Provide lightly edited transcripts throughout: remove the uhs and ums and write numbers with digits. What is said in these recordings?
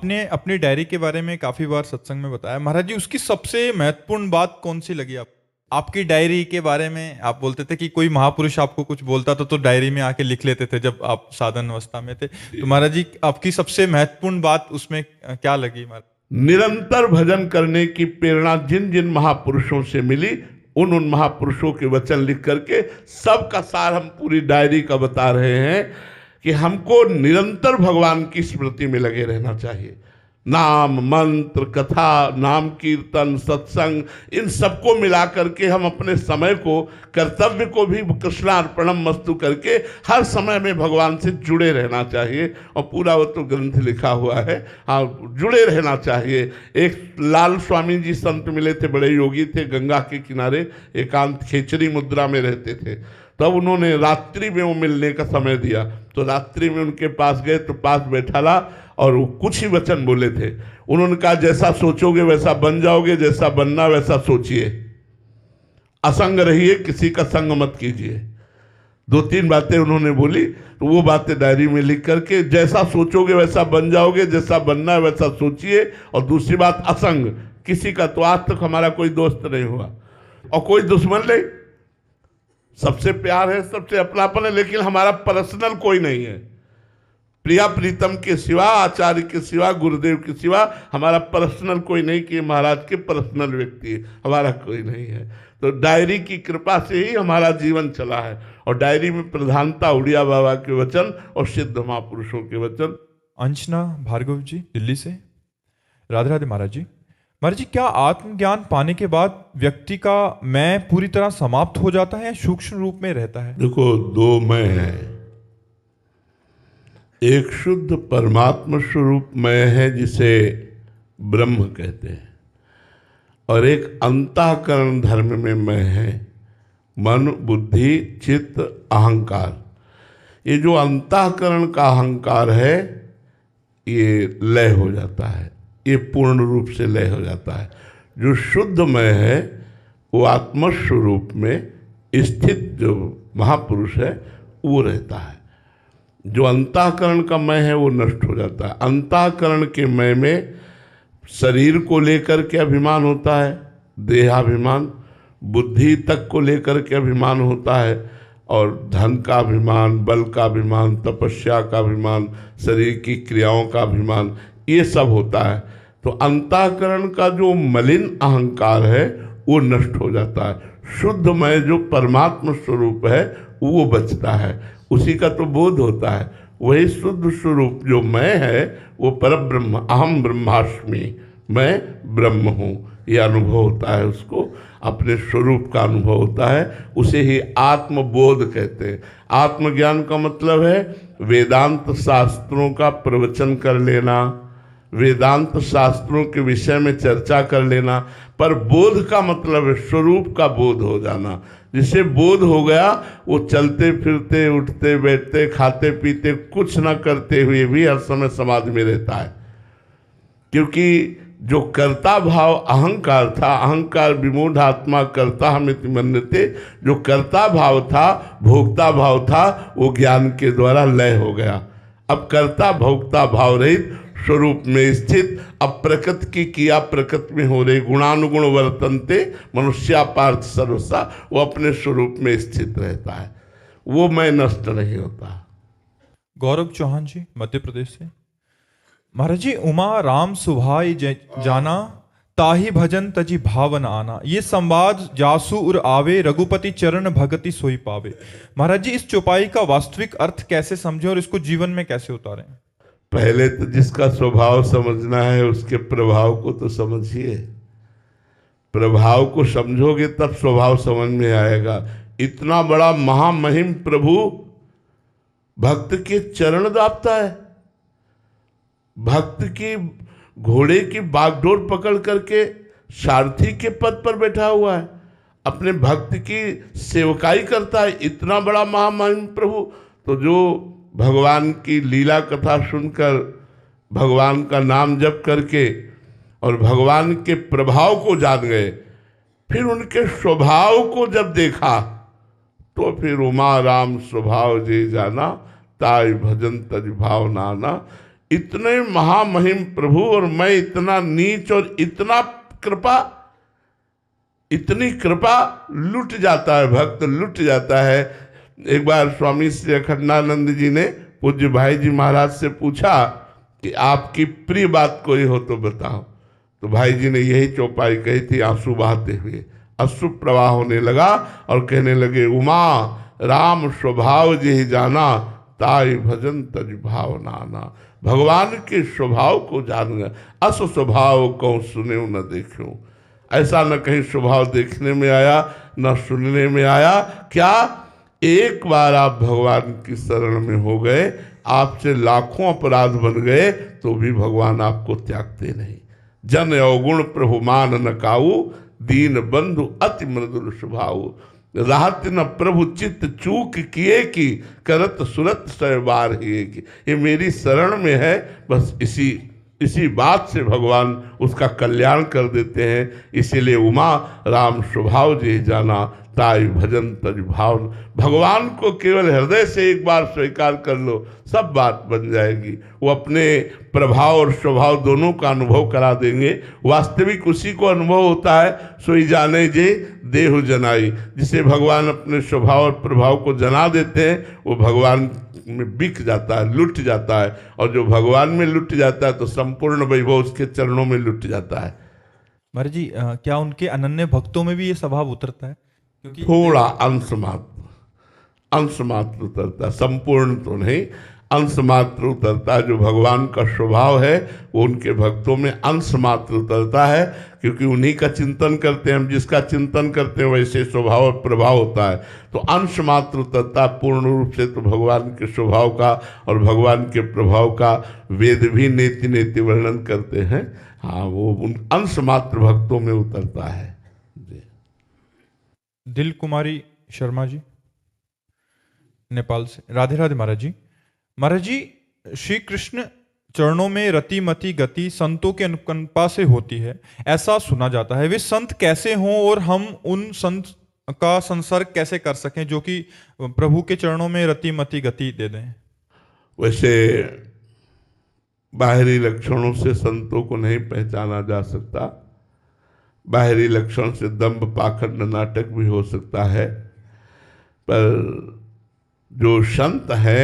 आपने अपनी डायरी के बारे में काफी बार सत्संग में बताया महाराज जी, उसकी सबसे महत्वपूर्ण बात कौन सी लगी आपकी डायरी के बारे में? आप बोलते थे कि कोई महापुरुष आपको कुछ बोलता था तो डायरी में आके लिख लेते थे जब आप साधन अवस्था में थे। तो महाराज जी, आपकी सबसे महत्वपूर्ण बात उसमें क्या लगी महाराज? निरंतर भजन करने की प्रेरणा जिन जिन महापुरुषों से मिली, उन महापुरुषों के वचन लिख करके सबका सार हम पूरी डायरी का बता रहे हैं कि हमको निरंतर भगवान की स्मृति में लगे रहना चाहिए। नाम, मंत्र, कथा, नाम कीर्तन, सत्संग, इन सबको मिला करके हम अपने समय को, कर्तव्य को भी कृष्णार्पणम मस्तु करके हर समय में भगवान से जुड़े रहना चाहिए। और पूरा वो तो ग्रंथ लिखा हुआ है, हाँ, जुड़े रहना चाहिए। एक लाल स्वामी जी संत मिले थे, बड़े योगी थे, गंगा के किनारे एकांत खेचरी मुद्रा में रहते थे। तब उन्होंने रात्रि में वो मिलने का समय दिया, तो रात्रि में उनके पास गए तो पास बैठा ला और वो कुछ ही वचन बोले थे। उन्होंने कहा, जैसा सोचोगे वैसा बन जाओगे, जैसा बनना वैसा सोचिए, असंग रहिए, किसी का संग मत कीजिए। 2-3 बातें उन्होंने बोली, तो वो बातें डायरी में लिख करके, जैसा सोचोगे वैसा बन जाओगे, जैसा बनना है वैसा सोचिए। और दूसरी बात, असंग, किसी का तो आज तक हमारा कोई दोस्त नहीं हुआ और कोई दुश्मन नहीं, सबसे प्यार है, सबसे अपनापन है, लेकिन हमारा पर्सनल कोई नहीं है। प्रिया प्रीतम के सिवा, आचार्य के सिवा, गुरुदेव के सिवा हमारा पर्सनल कोई नहीं, कि महाराज के पर्सनल व्यक्ति है, हमारा कोई नहीं है। तो डायरी की कृपा से ही हमारा जीवन चला है। और डायरी में प्रधानता उड़िया बाबा के वचन और सिद्ध महापुरुषों के वचन। अंशना भार्गव जी दिल्ली से। राधे राधे महाराज जी। महाराज जी, क्या आत्मज्ञान पाने के बाद व्यक्ति का मैं पूरी तरह समाप्त हो जाता है या सूक्ष्म रूप में रहता है? देखो, 2 मैं है। एक शुद्ध परमात्मा स्वरूप मैं है जिसे ब्रह्म कहते हैं, और एक अंतःकरण धर्म में मैं है, मन, बुद्धि, चित्त, अहंकार। ये जो अंतःकरण का अहंकार है ये लय हो जाता है, ये पूर्ण रूप से लय हो जाता है। जो शुद्ध मैं है वो आत्मस्वरूप में स्थित जो महापुरुष है वो रहता है। जो अंतःकरण का मैं है वो नष्ट हो जाता है। अंतःकरण के मैं में शरीर को लेकर के अभिमान होता है, देहाभिमान, बुद्धि तक को लेकर के अभिमान होता है, और धन का अभिमान, बल का अभिमान, तपस्या का अभिमान, शरीर की क्रियाओं का अभिमान, ये सब होता है। तो अंतःकरण का जो मलिन अहंकार है वो नष्ट हो जाता है। शुद्ध मैं जो परमात्मा स्वरूप है वो बचता है, उसी का तो बोध होता है। वही शुद्ध स्वरूप जो मैं है वो परब्रह्म, अहम ब्रह्मास्मि, मैं ब्रह्म हूँ, ये अनुभव होता है। उसको अपने स्वरूप का अनुभव होता है, उसे ही आत्मबोध कहते हैं। आत्मज्ञान का मतलब है वेदांत शास्त्रों का प्रवचन कर लेना, वेदांत शास्त्रों के विषय में चर्चा कर लेना, पर बोध का मतलब है स्वरूप का बोध हो जाना। जिसे बोध हो गया वो चलते फिरते, उठते बैठते, खाते पीते, कुछ न करते हुए भी हर समय समाधि में रहता है। क्योंकि जो कर्ता भाव अहंकार था, अहंकार विमूढ़ आत्मा कर्ता हमिति मन्यते, जो कर्ता भाव था, भोक्ता भाव था, वो ज्ञान के द्वारा लय हो गया। अब कर्ता भोक्ता भाव रहित स्वरूप में स्थित, अब प्रकृति की किया प्रकृति में हो रही, गुणानुगुण वर्तनते मनुष्या पार्थ सर्वसा, वो अपने स्वरूप में स्थित रहता है, वो मैं नष्ट नहीं होता। गौरव चौहान जी मध्य प्रदेश से। महाराज जी, उमा राम सुभाई जाना, ताही भजन तजी भावन आना, ये संवाद जासु उर आवे, रघुपति चरण भगति सोई पावे। महाराज जी, इस चौपाई का वास्तविक अर्थ कैसे समझे और इसको जीवन में कैसे उतारें? पहले तो जिसका स्वभाव समझना है उसके प्रभाव को तो समझिए। प्रभाव को समझोगे तब स्वभाव समझ में आएगा। इतना बड़ा महामहिम प्रभु भक्त के चरण दापता है, भक्त की घोड़े की बागडोर पकड़ करके सारथी के पद पर बैठा हुआ है, अपने भक्त की सेवकाई करता है। इतना बड़ा महामहिम प्रभु, तो जो भगवान की लीला कथा सुनकर, भगवान का नाम जप करके और भगवान के प्रभाव को जान गए, फिर उनके स्वभाव को जब देखा तो फिर उमा राम स्वभाव जे जाना, ताई भजन तज भाव नाना, इतने महामहिम प्रभु और मैं इतना नीच और इतना कृपा, इतनी कृपा, लुट जाता है भक्त, लुट जाता है। एक बार स्वामी श्री अखंडानंद जी ने पूज्य भाई जी महाराज से पूछा कि आपकी प्रिय बात कोई हो तो बताओ। तो भाई जी ने यही चौपाई कही थी, आंसू बहाते हुए। अश्रु प्रवाह होने लगा और कहने लगे, उमा राम स्वभाव जे जाना, ताई भजन तज भाव नाना। भगवान के स्वभाव को जान गए, अस स्वभाव को सुने न देखो। ऐसा न कहीं स्वभाव देखने में आया न सुनने में आया। क्या एक बार आप भगवान की शरण में हो गए, आपसे लाखों अपराध बन गए तो भी भगवान आपको त्यागते नहीं। जन अवगुण प्रभु मान न काऊ, दीन बंधु अति मृदुल स्वभाव। राहत न प्रभु चित्त चूक किए की, करत सुरत सय बार ही की। ये मेरी शरण में है, बस इसी बात से भगवान उसका कल्याण कर देते हैं। इसीलिए उमा राम स्वभाव जे जाना, ताई भजन तज भाव। भगवान को केवल हृदय से एक बार स्वीकार कर लो, सब बात बन जाएगी। वो अपने प्रभाव और स्वभाव दोनों का अनुभव करा देंगे। वास्तविक उसी को अनुभव होता है, सोई जाने जे देहु जनाई। जिसे भगवान अपने स्वभाव और प्रभाव को जना देते हैं, वो भगवान में बिक जाता है, लुट जाता है। और जो भगवान में लुट जाता है तो संपूर्ण वैभव उसके चरणों में लुट जाता है। महाराज जी, क्या उनके अनन्य भक्तों में भी ये स्वभाव उतरता है? क्योंकि थोड़ा अंश मात्र उतरता, संपूर्ण तो नहीं, अंश मात्र उतरता। जो भगवान का स्वभाव है वो उनके भक्तों में अंश मात्र उतरता है, क्योंकि उन्हीं का चिंतन करते हैं हम। जिसका चिंतन करते हैं वैसे स्वभाव और प्रभाव होता है, तो अंश मात्र उतरता। पूर्ण रूप से तो भगवान के स्वभाव का और भगवान के प्रभाव का वेद भी नेति नेति वर्णन करते हैं। हाँ, वो उन अंश मात्र भक्तों में उतरता है। दिल कुमारी शर्मा जी नेपाल से, राधे राधे महाराज जी। महाराज जी, श्री कृष्ण चरणों में रति मति गति संतों के अनुकंपा से होती है, ऐसा सुना जाता है। वे संत कैसे हों और हम उन संत का संसर्ग कैसे कर सकें जो कि प्रभु के चरणों में रति मति गति दे दें? वैसे बाहरी लक्षणों से संतों को नहीं पहचाना जा सकता। बाहरी लक्षण से दंभ पाखंड नाटक भी हो सकता है, पर जो संत है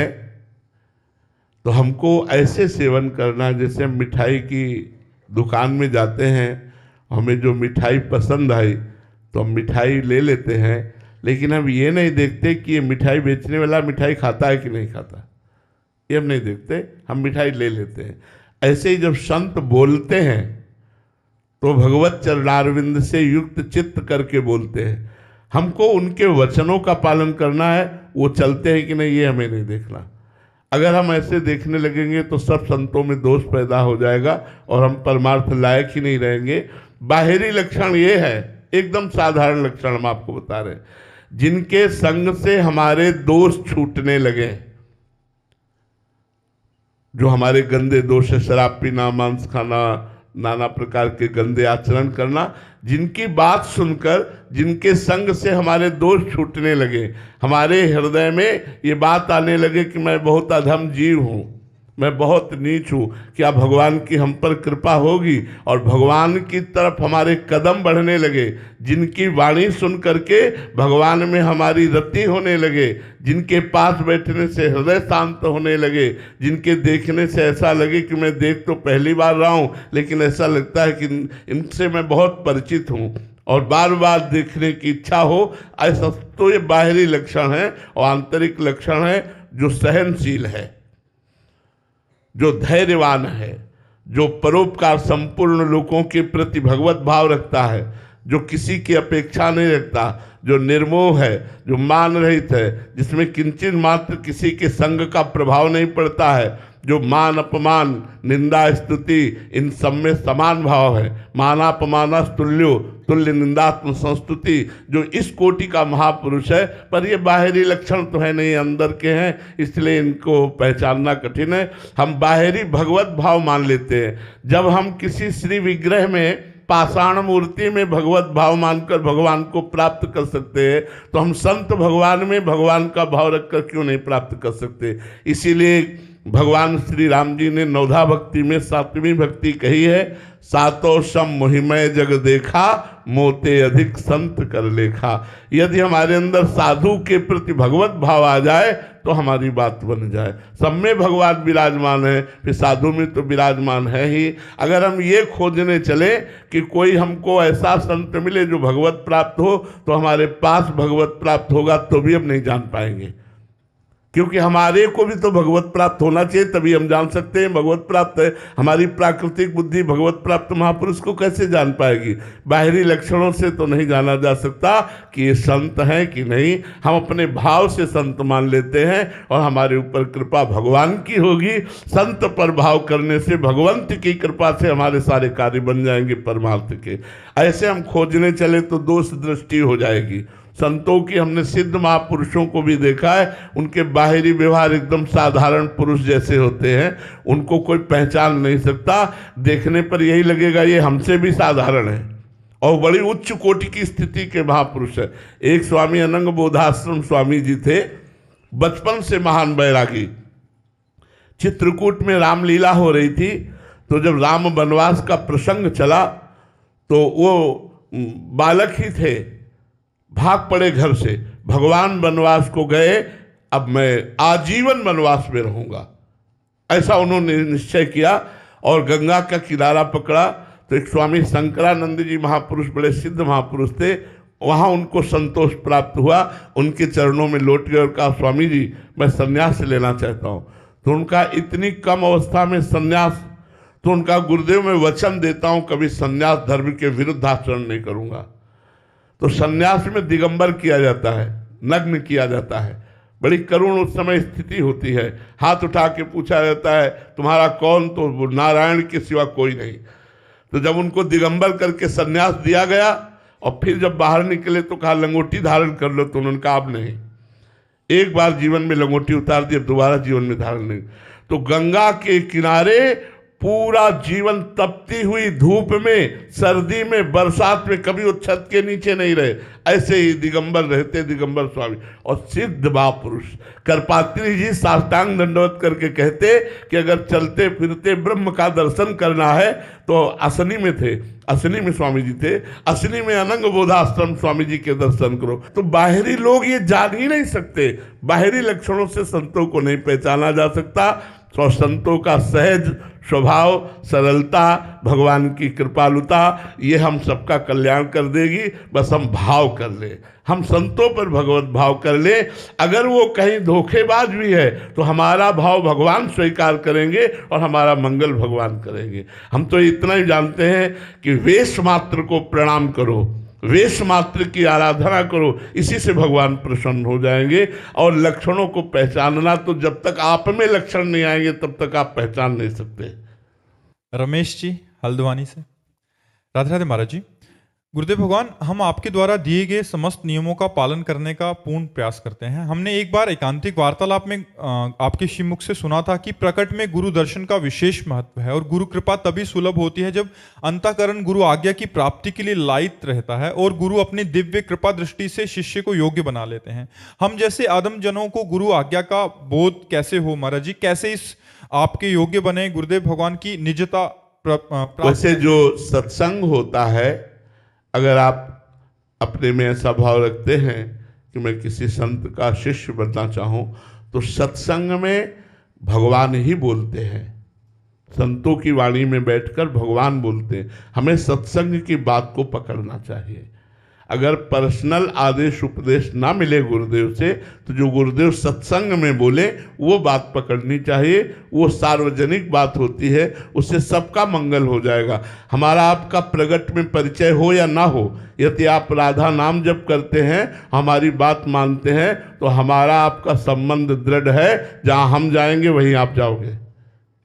तो हमको ऐसे सेवन करना, जैसे हम मिठाई की दुकान में जाते हैं, हमें जो मिठाई पसंद आई तो हम मिठाई ले लेते हैं, लेकिन हम ये नहीं देखते कि ये मिठाई बेचने वाला मिठाई खाता है कि नहीं खाता। ये हम नहीं देखते, हम मिठाई ले लेते हैं। ऐसे ही जब संत बोलते हैं तो भगवत चरणारविंद से युक्त चित्त करके बोलते हैं। हमको उनके वचनों का पालन करना है, वो चलते हैं कि नहीं ये हमें नहीं देखना। अगर हम ऐसे देखने लगेंगे तो सब संतों में दोष पैदा हो जाएगा और हम परमार्थ लायक ही नहीं रहेंगे। बाहरी लक्षण ये है, एकदम साधारण लक्षण हम आपको बता रहे हैं, जिनके संग से हमारे दोष छूटने लगे, जो हमारे गंदे दोष है, शराब पीना, मांस खाना, नाना प्रकार के गंदे आचरण करना, जिनकी बात सुनकर, जिनके संग से हमारे दोष छूटने लगे, हमारे हृदय में ये बात आने लगे कि मैं बहुत अधम जीव हूँ, मैं बहुत नीच हूँ, क्या भगवान की हम पर कृपा होगी? और भगवान की तरफ हमारे कदम बढ़ने लगे, जिनकी वाणी सुन करके भगवान में हमारी रति होने लगे, जिनके पास बैठने से हृदय शांत होने लगे, जिनके देखने से ऐसा लगे कि मैं देख तो पहली बार रहा हूँ, लेकिन ऐसा लगता है कि इनसे मैं बहुत परिचित हूँ और बार बार देखने की इच्छा हो, ऐसा तो ये बाहरी लक्षण है। और आंतरिक लक्षण है जो सहनशील है, जो धैर्यवान है, जो परोपकार संपूर्ण लोगों के प्रति भगवत भाव रखता है, जो किसी की अपेक्षा नहीं रखता, जो निर्मोह है, जो मान रहित है, जिसमें किंचित मात्र किसी के संग का प्रभाव नहीं पड़ता है, जो मान अपमान निंदा स्तुति इन सब में समान भाव है, मानापमानस तुल्यो तुल्य निंदात्म संस्तुति, जो इस कोटि का महापुरुष है। पर ये बाहरी लक्षण तो है नहीं, अंदर के हैं, इसलिए इनको पहचानना कठिन है। हम बाहरी भगवत भाव मान लेते हैं। जब हम किसी श्री विग्रह में, पाषाण मूर्ति में भगवत भाव मानकर भगवान को प्राप्त कर सकते हैं, तो हम संत भगवान में भगवान का भाव रखकर क्यों नहीं प्राप्त कर सकते? इसीलिए भगवान श्री राम जी ने नवधा भक्ति में 7वीं भक्ति कही है, सातो सम मोहिमय जग देखा, मोते अधिक संत कर लेखा। यदि हमारे अंदर साधु के प्रति भगवत भाव आ जाए तो हमारी बात बन जाए। सब में भगवान विराजमान है, फिर साधु में तो विराजमान है ही। अगर हम ये खोजने चले कि कोई हमको ऐसा संत मिले जो भगवत प्राप्त हो, तो हमारे पास भगवत प्राप्त होगा तो भी हम नहीं जान पाएंगे, क्योंकि हमारे को भी तो भगवत प्राप्त होना चाहिए, तभी हम जान सकते हैं भगवत प्राप्त है। हमारी प्राकृतिक बुद्धि भगवत प्राप्त महापुरुष को कैसे जान पाएगी? बाहरी लक्षणों से तो नहीं जाना जा सकता कि ये संत हैं कि नहीं। हम अपने भाव से संत मान लेते हैं और हमारे ऊपर कृपा भगवान की होगी। संत पर भाव करने से भगवंत की कृपा से हमारे सारे कार्य बन जाएंगे परमार्थ के। ऐसे हम खोजने चले तो दोष दृष्टि हो जाएगी। संतों की हमने सिद्ध महापुरुषों को भी देखा है, उनके बाहरी व्यवहार एकदम साधारण पुरुष जैसे होते हैं, उनको कोई पहचान नहीं सकता। देखने पर यही लगेगा ये हमसे भी साधारण है, और बड़ी उच्च कोटि की स्थिति के महापुरुष है। एक स्वामी अनंग बोधाश्रम स्वामी जी थे, बचपन से महान बैरागी। चित्रकूट में रामलीला हो रही थी, तो जब राम वनवास का प्रसंग चला तो वो बालक ही थे, भाग पड़े घर से। भगवान वनवास को गए, अब मैं आजीवन वनवास में रहूंगा, ऐसा उन्होंने निश्चय किया। और गंगा का किनारा पकड़ा तो एक स्वामी शंकरानंद जी महापुरुष, बड़े सिद्ध महापुरुष थे, वहाँ उनको संतोष प्राप्त हुआ। उनके चरणों में लौट गए और कहा, स्वामी जी मैं संन्यास लेना चाहता हूँ। तो उनका इतनी कम अवस्था में संन्यास, तो उनका गुरुदेव मैं वचन देता हूँ कभी संन्यास धर्म के विरुद्ध आचरण नहीं करूँगा। तो सन्यास में दिगंबर किया जाता है, नग्न किया जाता है। बड़ी करुण उस समय स्थिति होती है। हाथ उठा के पूछा जाता है तुम्हारा कौन? तो नारायण के सिवा कोई नहीं। तो जब उनको दिगंबर करके सन्यास दिया गया और फिर जब बाहर निकले तो कहा लंगोटी धारण कर लो, तो उन्होंने कहा अब नहीं, एक बार जीवन में लंगोटी उतार दी, अब दोबारा जीवन में धारण नहीं। तो गंगा के किनारे पूरा जीवन तपती हुई धूप में, सर्दी में, बरसात में कभी वो छत के नीचे नहीं रहे, ऐसे ही दिगंबर रहते दिगंबर स्वामी। और सिद्ध महापुरुष करपात्री जी साष्टांग दंडवत करके कहते कि अगर चलते फिरते ब्रह्म का दर्शन करना है तो असनी में थे, असनी में स्वामी जी थे, असनी में अनंग बोधाश्रम स्वामी जी के दर्शन करो। तो बाहरी लोग ये जान ही नहीं सकते, बाहरी लक्षणों से संतों को नहीं पहचाना जा सकता। तो संतों का सहज स्वभाव, सरलता, भगवान की कृपालुता, ये हम सबका कल्याण कर देगी। बस हम भाव कर ले, हम संतों पर भगवत भाव कर ले। अगर वो कहीं धोखेबाज भी है तो हमारा भाव भगवान स्वीकार करेंगे और हमारा मंगल भगवान करेंगे। हम तो इतना ही जानते हैं कि वेश मात्र को प्रणाम करो, वेश मात्र की आराधना करो, इसी से भगवान प्रसन्न हो जाएंगे। और लक्षणों को पहचानना, तो जब तक आप में लक्षण नहीं आएंगे तब तक आप पहचान नहीं सकते। रमेश जी हल्द्वानी से। राधे राधे महाराज जी। गुरुदेव भगवान, हम आपके द्वारा दिए गए समस्त नियमों का पालन करने का पूर्ण प्रयास करते हैं। हमने एक बार एकांतिक वार्तालाप में आपके श्रीमुख से सुना था कि प्रकट में गुरु दर्शन का विशेष महत्व है और गुरु कृपा तभी सुलभ होती है जब अंतःकरण गुरु आज्ञा की प्राप्ति के लिए लायित रहता है और गुरु अपनी दिव्य कृपा दृष्टि से शिष्य को योग्य बना लेते हैं। हम जैसे आदम जनों को गुरु आज्ञा का बोध कैसे हो महाराज जी? कैसे इस आपके योग्य बने? गुरुदेव भगवान की निजता वैसे जो सत्संग होता है, अगर आप अपने में ऐसा भाव रखते हैं कि मैं किसी संत का शिष्य बनना चाहूँ, तो सत्संग में भगवान ही बोलते हैं। संतों की वाणी में बैठकर भगवान बोलते हैं। हमें सत्संग की बात को पकड़ना चाहिए। अगर पर्सनल आदेश उपदेश ना मिले गुरुदेव से, तो जो गुरुदेव सत्संग में बोले वो बात पकड़नी चाहिए। वो सार्वजनिक बात होती है, उससे सबका मंगल हो जाएगा। हमारा आपका प्रगट में परिचय हो या ना हो, यदि आप राधा नाम जप करते हैं, हमारी बात मानते हैं, तो हमारा आपका संबंध दृढ़ है। जहाँ हम जाएंगे वहीं आप जाओगे,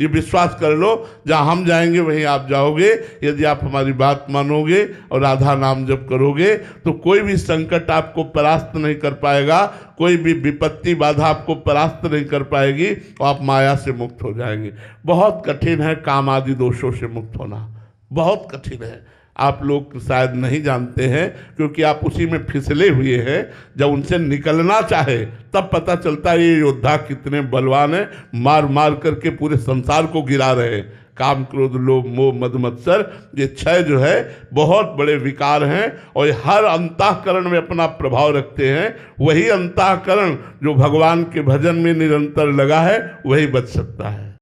ये विश्वास कर लो। जहाँ हम जाएंगे वहीं आप जाओगे। यदि आप हमारी बात मानोगे और राधा नाम जप करोगे, तो कोई भी संकट आपको परास्त नहीं कर पाएगा, कोई भी विपत्ति बाधा आपको परास्त नहीं कर पाएगी, और आप माया से मुक्त हो जाएंगे। बहुत कठिन है काम आदि दोषों से मुक्त होना, बहुत कठिन है। आप लोग शायद नहीं जानते हैं, क्योंकि आप उसी में फिसले हुए हैं। जब उनसे निकलना चाहे तब पता चलता है ये योद्धा कितने बलवान हैं, मार मार करके पूरे संसार को गिरा रहे हैं। काम, क्रोध, लोभ, मोह, मद, मत्सर, ये 6 जो है बहुत बड़े विकार हैं और हर अंतःकरण में अपना प्रभाव रखते हैं। वही अंतःकरण जो भगवान के भजन में निरंतर लगा है वही बच सकता है।